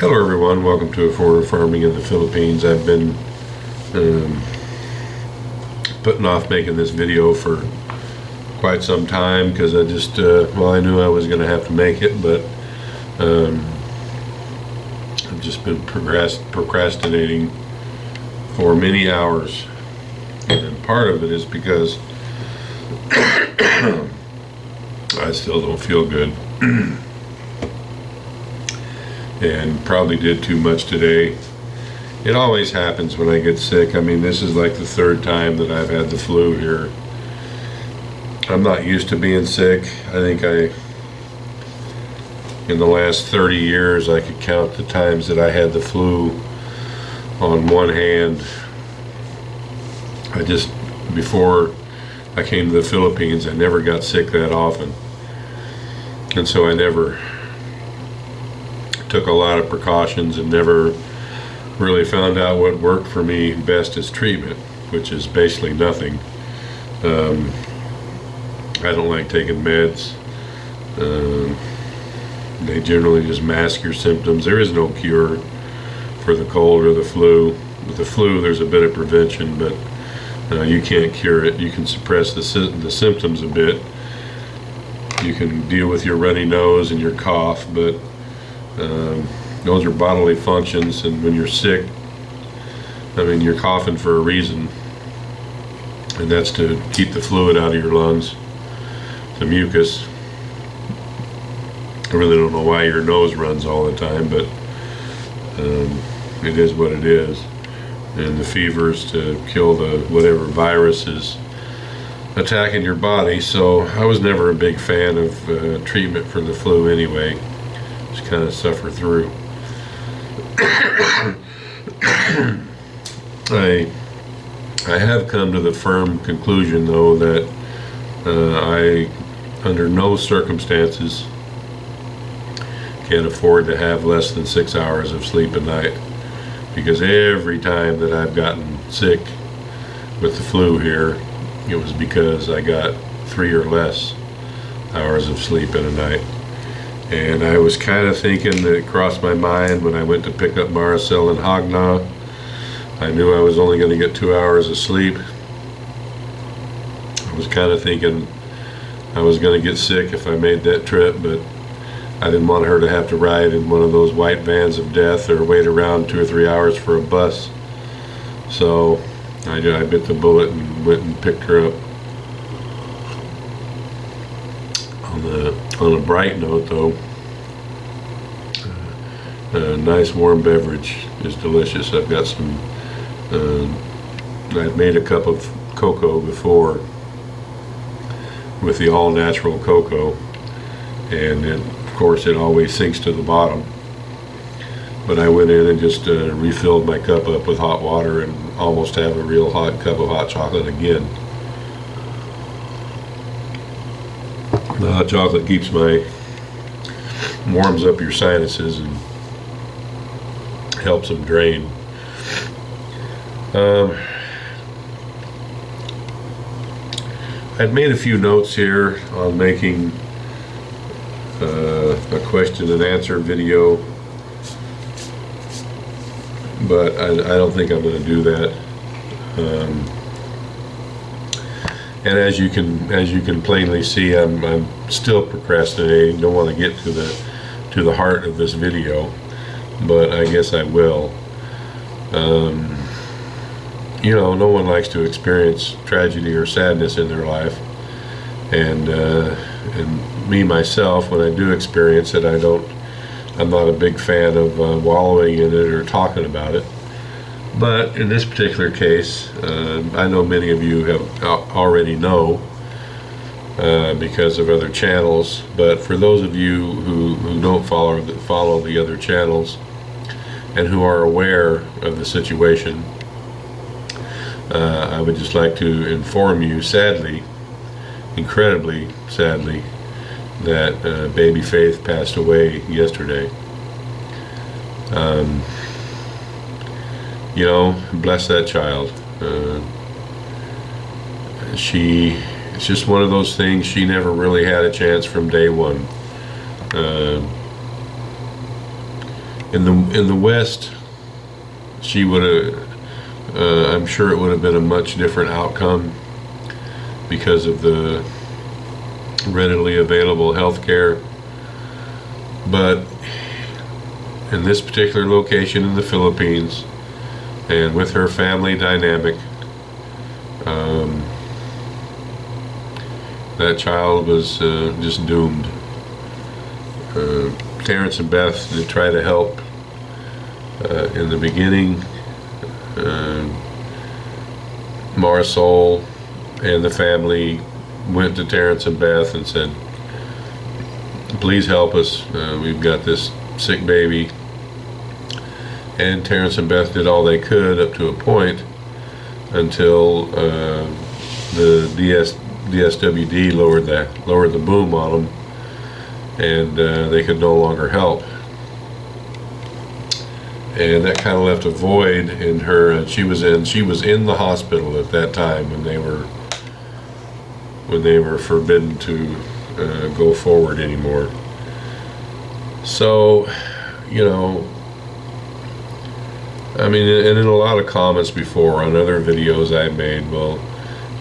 Hello everyone, welcome to Affordable Farming in the Philippines. I've been putting off making this video for quite some time because I just, I knew I was going to have to make it, but I've just been procrastinating for many hours. And part of it is because I still don't feel good. And probably did too much today. It always happens when I get sick. I mean, this is like the third time that I've had the flu here. I'm not used to being sick. I think in the last 30 years, I could count the times that I had the flu on one hand. Before I came to the Philippines, I never got sick that often. And so I never took a lot of precautions and never really found out what worked for me best as treatment, which is basically nothing. I don't like taking meds. They generally just mask your symptoms. There is no cure for the cold or the flu. With the flu, there's a bit of prevention, but you can't cure it. You can suppress the symptoms a bit. You can deal with your runny nose and your cough, but those are bodily functions, and when you're sick, I mean, you're coughing for a reason, and that's to keep the fluid out of your lungs, the mucus. I really don't know why your nose runs all the time, but it is what it is. And the fever is to kill the whatever virus is attacking your body. So I was never a big fan of treatment for the flu anyway. Just kind of suffer through. I have come to the firm conclusion, though, that I, under no circumstances, can afford to have less than 6 hours of sleep a night, because every time that I've gotten sick with the flu here, it was because I got 3 or less hours of sleep in a night. And I was kind of thinking, that it crossed my mind when I went to pick up Maricel and Hagna. I knew I was only going to get 2 hours of sleep. I was kind of thinking I was going to get sick if I made that trip, but I didn't want her to have to ride in one of those white vans of death or wait around 2 or 3 hours for a bus. So I bit the bullet and went and picked her up. On a bright note, though, a nice warm beverage is delicious. I've got some, I'd made a cup of cocoa before with the all-natural cocoa, and of course it always sinks to the bottom. But I went in and just refilled my cup up with hot water and almost have a real hot cup of hot chocolate again. The hot chocolate warms up your sinuses and helps them drain. I'd made a few notes here on making a question and answer video, but I don't think I'm going to do that. And as you can plainly see, I'm still procrastinating. Don't want to get to the heart of this video, but I guess I will. You know, no one likes to experience tragedy or sadness in their life, and me myself, when I do experience it, I'm not a big fan of wallowing in it or talking about it. But in this particular case, I know many of you already know because of other channels, but for those of you who don't follow the other channels and who are aware of the situation, I would just like to inform you, sadly, incredibly sadly, that baby Faith passed away yesterday. You know, bless that child. It's just one of those things. She never really had a chance from day one. In the West, she would have. I'm sure it would have been a much different outcome because of the readily available health care. But in this particular location in the Philippines, and with her family dynamic, that child was just doomed. Terrence and Beth did try to help in the beginning. Marisol and the family went to Terrence and Beth and said, please help us, we've got this sick baby. And Terrence and Beth did all they could up to a point until the DSWD lowered the boom on them, and they could no longer help. And that kind of left a void in her, and she was in the hospital at that time when they were forbidden to go forward anymore. So, you know, I mean, and in a lot of comments before on other videos I made, well,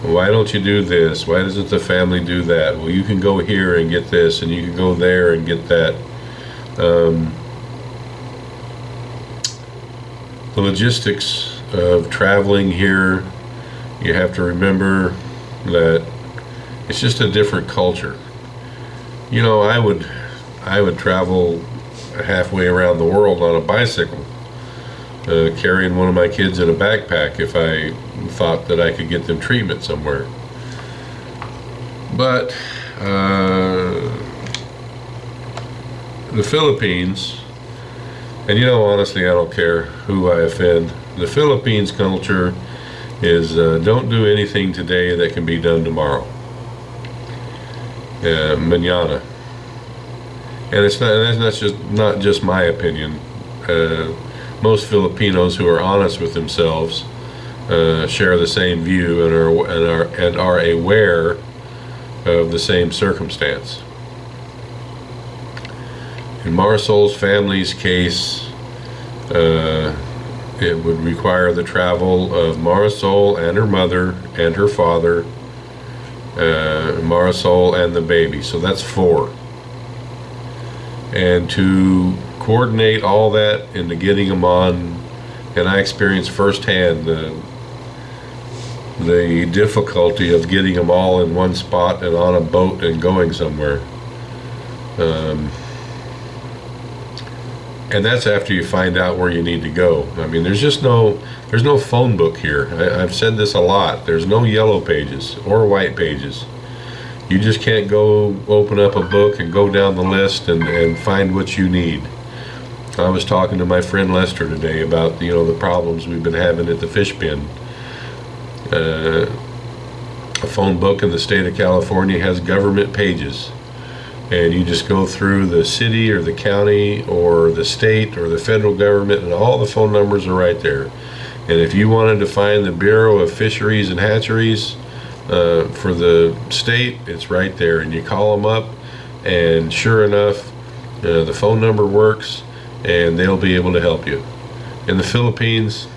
why don't you do this? Why doesn't the family do that? Well, you can go here and get this, and you can go there and get that. The logistics of traveling here, you have to remember that it's just a different culture. You know, I would travel halfway around the world on a bicycle, carrying one of my kids in a backpack if I thought that I could get them treatment somewhere. But the Philippines, and you know, honestly, I don't care who I offend. The Philippines culture is don't do anything today that can be done tomorrow. Mañana. And that's not just my opinion. Most Filipinos who are honest with themselves share the same view and are aware of the same circumstance. In Marisol's family's case, it would require the travel of Marisol and her mother and her father, Marisol and the baby. So that's 4. And to coordinate all that into getting them on, and I experienced firsthand the difficulty of getting them all in one spot and on a boat and going somewhere. And that's after you find out where you need to go. I mean, there's no phone book here. I've said this a lot. There's no yellow pages or white pages. You just can't go open up a book and go down the list and find what you need. I was talking to my friend Lester today about, you know, the problems we've been having at the fish bin. A phone book in the state of California has government pages, and you just go through the city or the county or the state or the federal government, and all the phone numbers are right there. And if you wanted to find the Bureau of Fisheries and Hatcheries for the state, it's right there, and you call them up, and sure enough, the phone number works, and they'll be able to help you. In the Philippines,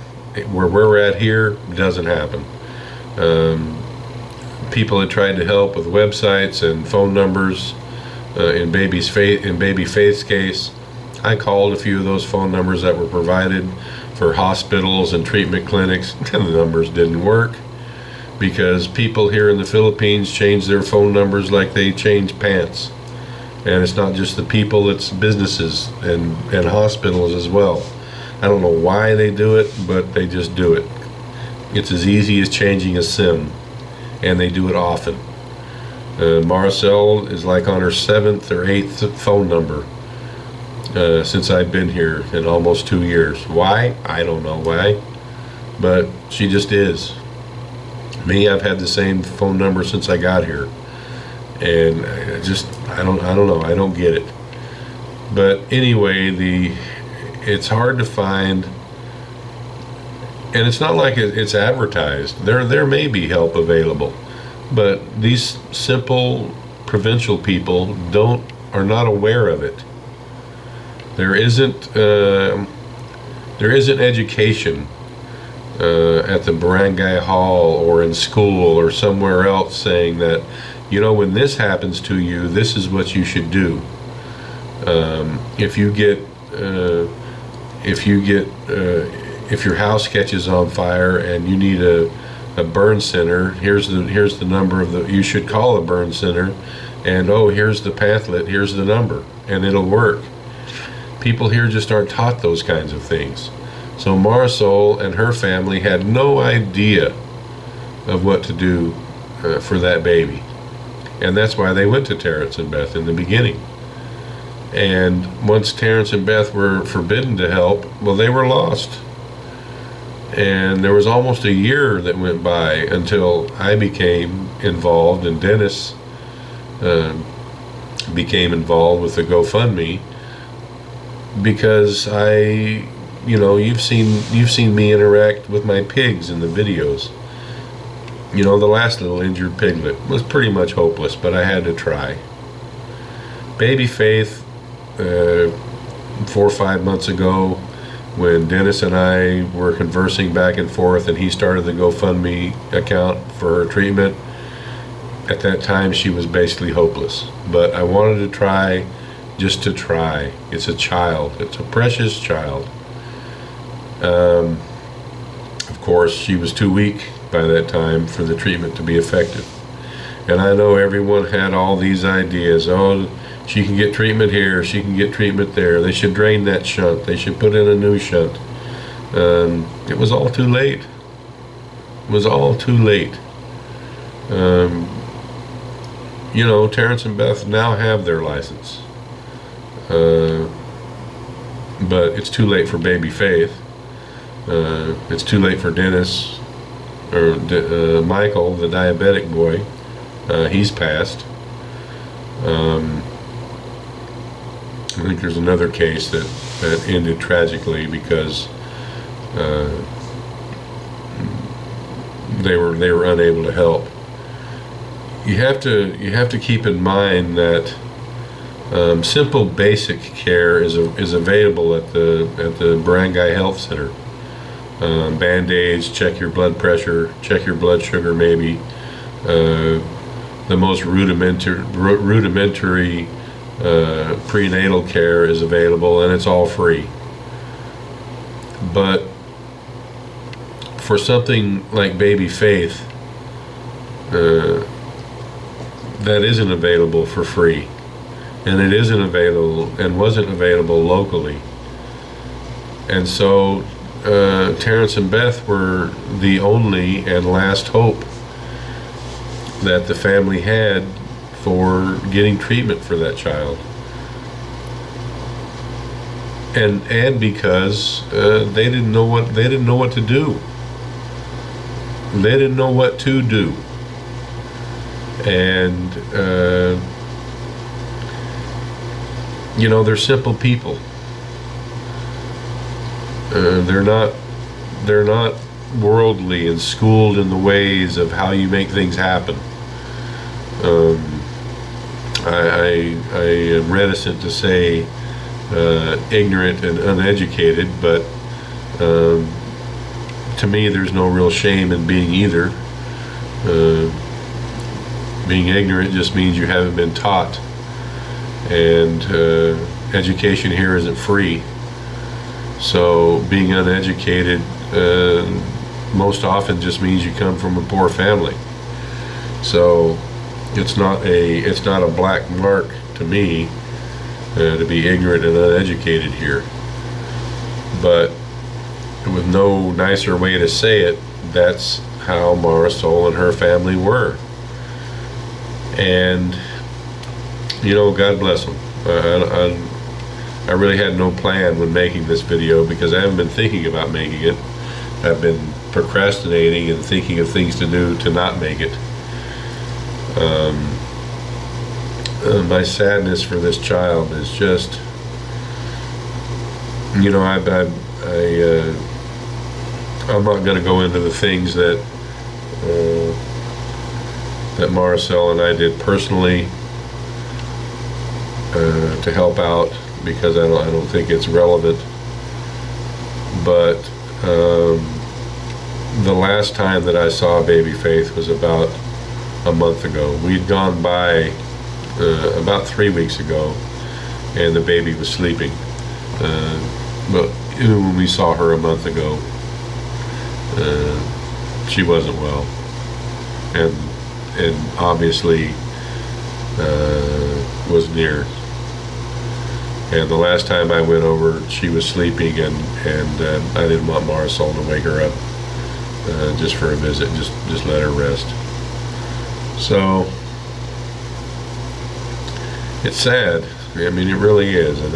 where we're at here, doesn't happen. People had tried to help with websites and phone numbers. In Baby Faith's case, I called a few of those phone numbers that were provided for hospitals and treatment clinics, and the numbers didn't work because people here in the Philippines change their phone numbers like they change pants. And it's not just the people, it's businesses and hospitals as well. I don't know why they do it, but they just do it. It's as easy as changing a SIM, and they do it often. Marisol is like on her 7th or 8th phone number since I've been here in almost 2 years. Why? I don't know why, but she just is. Me, I've had the same phone number since I got here, and I don't know. I don't get it. But anyway, it's hard to find, and it's not like it's advertised. There may be help available, but these simple provincial people are not aware of it. There isn't education at the Barangay Hall or in school or somewhere else saying that, when this happens to you, this is what you should do. If your house catches on fire and you need a burn center, here's the number you should call a burn center, and here's the pamphlet, here's the number, and it'll work. People here just aren't taught those kinds of things. So Marisol and her family had no idea of what to do for that baby. And that's why they went to Terrence and Beth in the beginning. And once Terrence and Beth were forbidden to help, well, they were lost. And there was almost a year that went by until I became involved and Dennis became involved with the GoFundMe, because you've seen me interact with my pigs in the videos. The last little injured piglet was pretty much hopeless, but I had to try. Baby Faith, 4 or 5 months ago, when Dennis and I were conversing back and forth and he started the GoFundMe account for her treatment, at that time she was basically hopeless. But I wanted to try, just to try. It's a child. It's a precious child. Of course, she was too weak by that time for the treatment to be effective. And I know everyone had all these ideas. She can get treatment here, she can get treatment there. They should drain that shunt. They should put in a new shunt. It was all too late. It was all too late. Terrence and Beth now have their license. But it's too late for Baby Faith. It's too late for Dennis, or Michael, the diabetic boy. He's passed. I think there's another case that ended tragically because they were unable to help. You have to keep in mind that simple basic care is available at the Barangay Health Center. Band-aids, check your blood pressure, check your blood sugar maybe. The most rudimentary prenatal care is available, and it's all free. But for something like Baby Faith, that isn't available for free, and it isn't available and wasn't available locally. And so Terrence and Beth were the only and last hope that the family had for getting treatment for that child. And because they didn't know what to do. They didn't know what to do. And they're simple people. They're not worldly and schooled in the ways of how you make things happen. I am reticent to say ignorant and uneducated, but to me there's no real shame in being either. Being ignorant just means you haven't been taught, and education here isn't free. So being uneducated most often just means you come from a poor family. So it's not a black mark to me to be ignorant and uneducated here. But with no nicer way to say it, that's how Marisol and her family were. And God bless them. I really had no plan when making this video, because I haven't been thinking about making it. I've been procrastinating and thinking of things to do to not make it. My sadness for this child is just, I'm not going to go into the things that Marisol and I did personally to help out because I don't think it's relevant. But the last time that I saw baby Faith was about a month ago. We'd gone by about 3 weeks ago, and the baby was sleeping. But even when we saw her a month ago, she wasn't well, and obviously was near. And the last time I went over, she was sleeping, and I didn't want Marisol to wake her up just for a visit. Just let her rest. So it's sad. I mean, it really is, and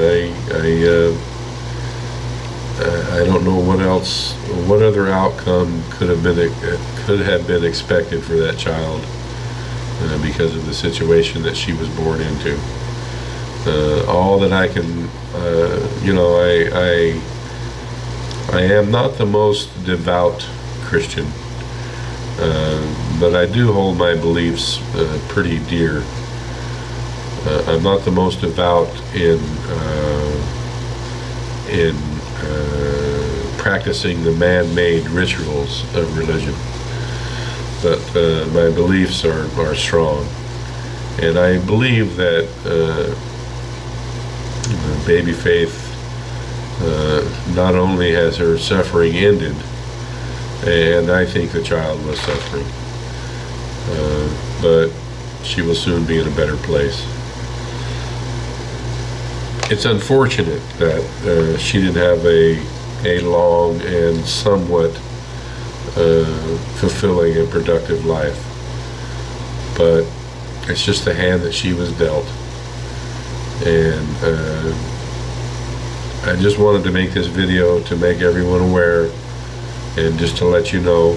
I don't know what other outcome could have been expected for that child because of the situation that she was born into. All that I can, I am not the most devout Christian, but I do hold my beliefs pretty dear. I'm not the most devout in practicing the man-made rituals of religion, but my beliefs are strong, and I believe that baby Faith, not only has her suffering ended, and I think the child was suffering, but she will soon be in a better place. It's unfortunate that she didn't have a long and somewhat fulfilling and productive life, but it's just the hand that she was dealt. And I just wanted to make this video to make everyone aware, and just to let you know.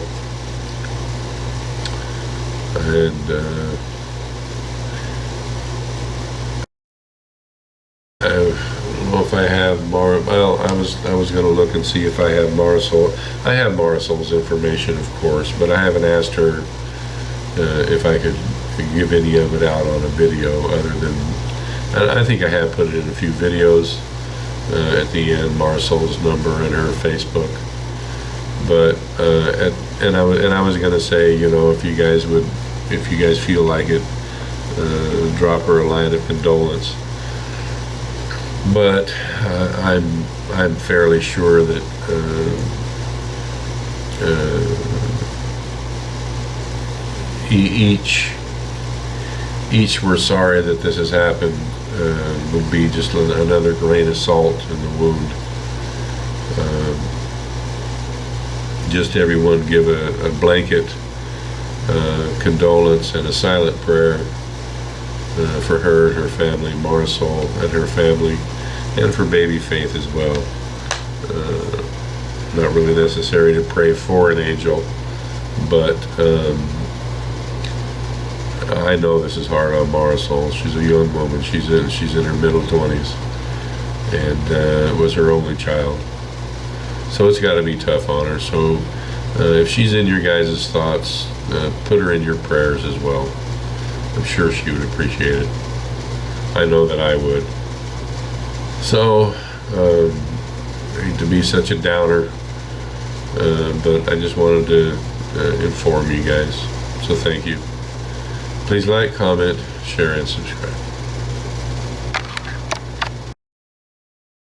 And I don't know if I have well, I was going to look and see if I have Marisol. I have Marisol's information, of course, but I haven't asked her if I could give any of it out on a video, other than, I think I have put it in a few videos at the end, Marisol's number and her Facebook. But and I was going to say, if you guys feel like it, drop her a line of condolence. But I'm fairly sure that each were sorry that this has happened. Would be just another grain of salt in the wound. Just everyone give a blanket condolence and a silent prayer for her and her family, Marisol and her family, and for baby Faith as well. Not really necessary to pray for an angel, but I know this is hard on Marisol. She's a young woman. She's in her middle 20s, and it was her only child. So it's got to be tough on her. So if she's in your guys' thoughts, put her in your prayers as well. I'm sure she would appreciate it. I know that I would. So, I hate to be such a downer, but I just wanted to inform you guys. So thank you. Please like, comment, share, and subscribe.